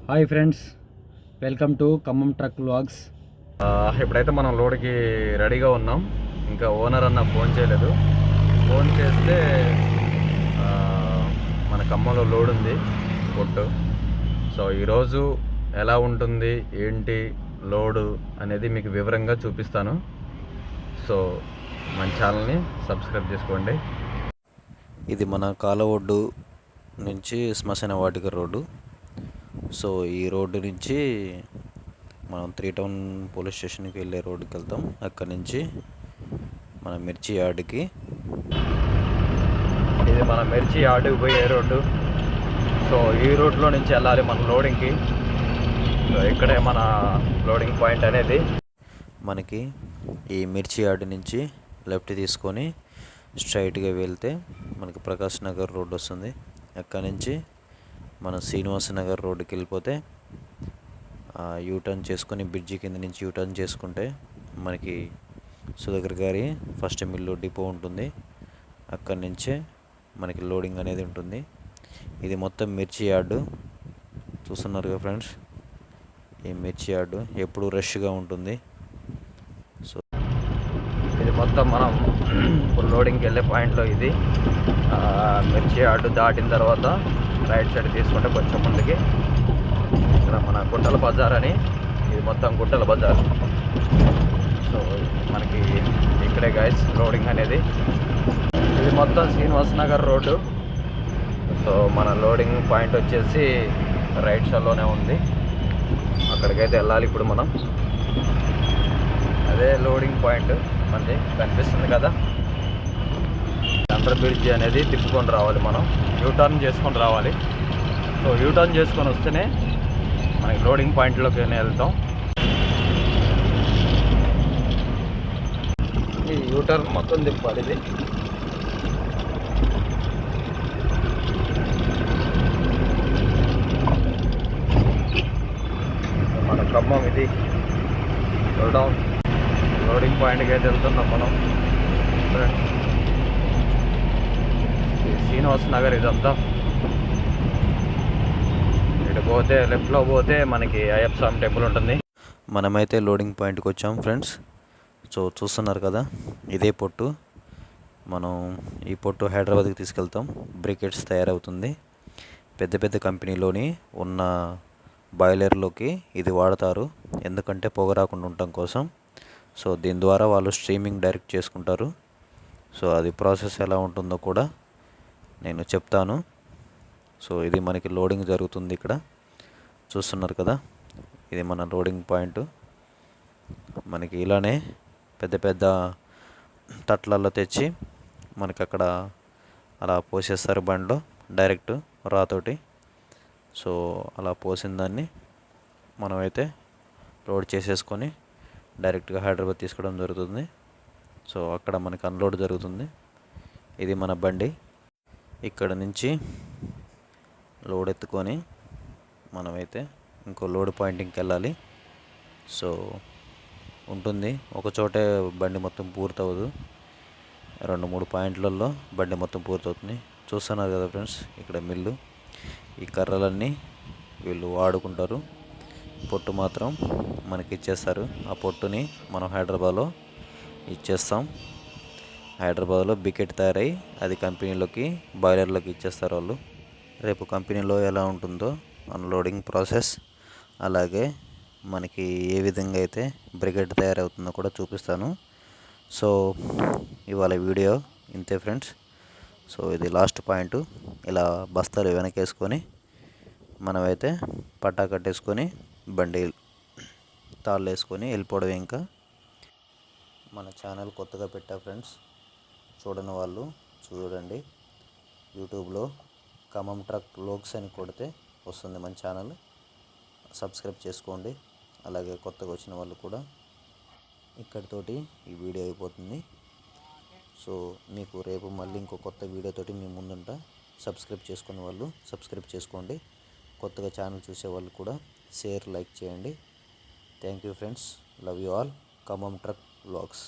Hi friends, welcome to Khammam truck vlogs. ఇప్పుడైతే మనం లోడ్కి రెడీగా ఉన్నాం. ఇంకా ఓనర్ అన్న ఫోన్ చేయలేదు. ఫోన్ చేస్తే మన ఖమ్మంలో లోడ్ ఉంది పొట్టు. సో ఈరోజు ఎలా ఉంటుంది ఏంటి లోడు అనేది మీకు వివరంగా చూపిస్తాను. సో మన ఛానల్ని సబ్స్క్రైబ్ చేసుకోండి. ఇది మన కాలవొడ్డు నుంచి శ్మశాన వాటిక రోడ్డు. సో ఈ రోడ్డు నుంచి మనం 3 టౌన్ పోలీస్ స్టేషన్కి వెళ్ళే రోడ్డుకి వెళ్తాం. అక్కడి నుంచి మన మిర్చి యార్డుకి, ఇది మన మిర్చి యార్డుకి పోయే రోడ్డు. సో ఈ రోడ్లో నుంచి వెళ్ళాలి మన లోడింగ్కి. సో ఇక్కడే మన లోడింగ్ పాయింట్ అనేది. మనకి ఈ మిర్చి యార్డు నుంచి లెఫ్ట్ తీసుకొని స్ట్రైట్గా వెళ్తే మనకి ప్రకాష్ నగర్ రోడ్డు వస్తుంది. అక్కడి నుంచి మన శ్రీనివాస నగర్ రోడ్డుకి వెళ్ళిపోతే యూటర్న్ చేసుకొని బ్రిడ్జి కింద నుంచి యూటర్న్ చేసుకుంటే మనకి సుధాకర్ గారి ఫస్ట్ మిల్లు డిపో ఉంటుంది. అక్కడి నుంచే మనకి లోడింగ్ అనేది ఉంటుంది. ఇది మొత్తం మిర్చి యార్డు చూస్తున్నారు కదా ఫ్రెండ్స్. ఈ మిర్చి యార్డు ఎప్పుడు రష్గా ఉంటుంది. సో ఇది మొత్తం మనం ఇప్పుడు లోడింగ్కి వెళ్ళే పాయింట్లో ఇది మిర్చి యార్డు దాటిన తర్వాత రైట్ సైడ్ తీసుకుంటే కొంచెం ముందుకి ఇక్కడ మన గుట్టల బజార్ అని, ఇది మొత్తం గుట్టల బజార్. సో మనకి ఇక్కడే గైస్ లోడింగ్ అనేది. ఇది మొత్తం శ్రీనివాస నగర్ రోడ్డు. సో మన లోడింగ్ పాయింట్ వచ్చేసి రైట్ సైడ్లోనే ఉంది. అక్కడికైతే వెళ్ళాలి ఇప్పుడు మనం. అదే లోడింగ్ పాయింట్ మనది కనిపిస్తుంది కదా. అండర్ బ్రిడ్జ్ అనేది తిప్పుకొని రావాలి మనం, యూటర్న్ చేసుకొని రావాలి. సో యూటర్న్ చేసుకొని వస్తేనే మనకి లోడింగ్ పాయింట్లోకి వెళ్తాం. ఈ యూటర్న్ మొత్తం తిప్పాలి. ఇది మన ఖమ్మం, ఇది డౌన్ లోడింగ్ పాయింట్కి అయితే వెళ్తున్నాం మనం. శ్రీనివాస నగర్ ఇదంతా. ఇటు పోతే లెఫ్ట్లో పోతే మనకి అయ్యప్ప స్వామి టెంపుల్ ఉంటుంది. మనమైతే లోడింగ్ పాయింట్కి వచ్చాం ఫ్రెండ్స్. సో చూస్తున్నారు కదా, ఇదే పొట్టు. మనం ఈ పొట్టు హైదరాబాద్కి తీసుకెళ్తాం. బ్రికెట్స్ తయారవుతుంది. పెద్ద పెద్ద కంపెనీలోని ఉన్న బాయిలర్లోకి ఇది వాడతారు, ఎందుకంటే పొగ రాకుండా ఉండటం కోసం. సో దీని ద్వారా వాళ్ళు స్ట్రీమింగ్ డైరెక్ట్ చేసుకుంటారు. సో అది ప్రాసెస్ ఎలా ఉంటుందో కూడా నేను చెప్తాను. సో ఇది మనకి లోడింగ్ జరుగుతుంది ఇక్కడ చూస్తున్నారు కదా. ఇది మన లోడింగ్ పాయింట్. మనకి ఇలానే పెద్ద పెద్ద తట్లల్లో తెచ్చి మనకి అక్కడ అలా పోసేస్తారు బండిలో డైరెక్ట్ రాతోటి. సో అలా పోసిన దాన్ని మనమైతే లోడ్ చేసేసుకొని డైరెక్ట్గా హైదరాబాద్ తీసుకోవడం జరుగుతుంది. సో అక్కడ మనకి అన్లోడ్ జరుగుతుంది. ఇది మన బండి. ఇక్కడ నుంచి లోడ్ ఎత్తుకొని మనమైతే ఇంకో లోడ్ పాయింటింగ్కి వెళ్ళాలి. సో ఉంటుంది, ఒక చోటే బండి మొత్తం పూర్తవదు. 2-3 పాయింట్లలో బండి మొత్తం పూర్తవుతుంది. చూస్తున్నారు కదా ఫ్రెండ్స్, ఇక్కడ మిల్లు. ఈ కర్రలన్నీ వీళ్ళు వాడుకుంటారు. పొట్టు మాత్రం మనకి ఇచ్చేస్తారు. ఆ పొట్టుని మనం హైదరాబాద్లో ఇచ్చేస్తాం. హైదరాబాద్లో బికెట్ తయారై అది కంపెనీలోకి బాయిలర్లోకి ఇచ్చేస్తారు వాళ్ళు. రేపు కంపెనీలో ఎలా ఉంటుందో అన్లోడింగ్ ప్రాసెస్, అలాగే మనకి ఏ విధంగా అయితే బ్రికెట్ తయారవుతుందో కూడా చూపిస్తాను. సో ఇవాళ వీడియో ఇంతే ఫ్రెండ్స్. సో ఇది లాస్ట్ పాయింట్. ఇలా బస్తాలు వెనకేసుకొని మనమైతే పట్టా కట్టేసుకొని బండి తాళ్ళు వేసుకొని వెళ్ళిపోవడం. ఇంకా మన ఛానల్ కొత్తగా పెట్టా ఫ్రెండ్స్, చూడని వాళ్ళు చూడండి. యూట్యూబ్లో ఖమ్మం ట్రక్ వ్లాగ్స్ అని కొడితే వస్తుంది మన ఛానల్. సబ్స్క్రైబ్ చేసుకోండి. అలాగే కొత్తగా వచ్చిన వాళ్ళు కూడా. ఇక్కడితోటి ఈ వీడియో అయిపోతుంది. సో మీకు రేపు మళ్ళీ ఇంకో కొత్త వీడియోతోటి మీ ముందుంటా. సబ్స్క్రైబ్ చేసుకునే వాళ్ళు సబ్స్క్రైబ్ చేసుకోండి. కొత్తగా ఛానల్ చూసే వాళ్ళు కూడా షేర్, లైక్ చేయండి. Thank you friends. Love you all. Khammam truck vlogs.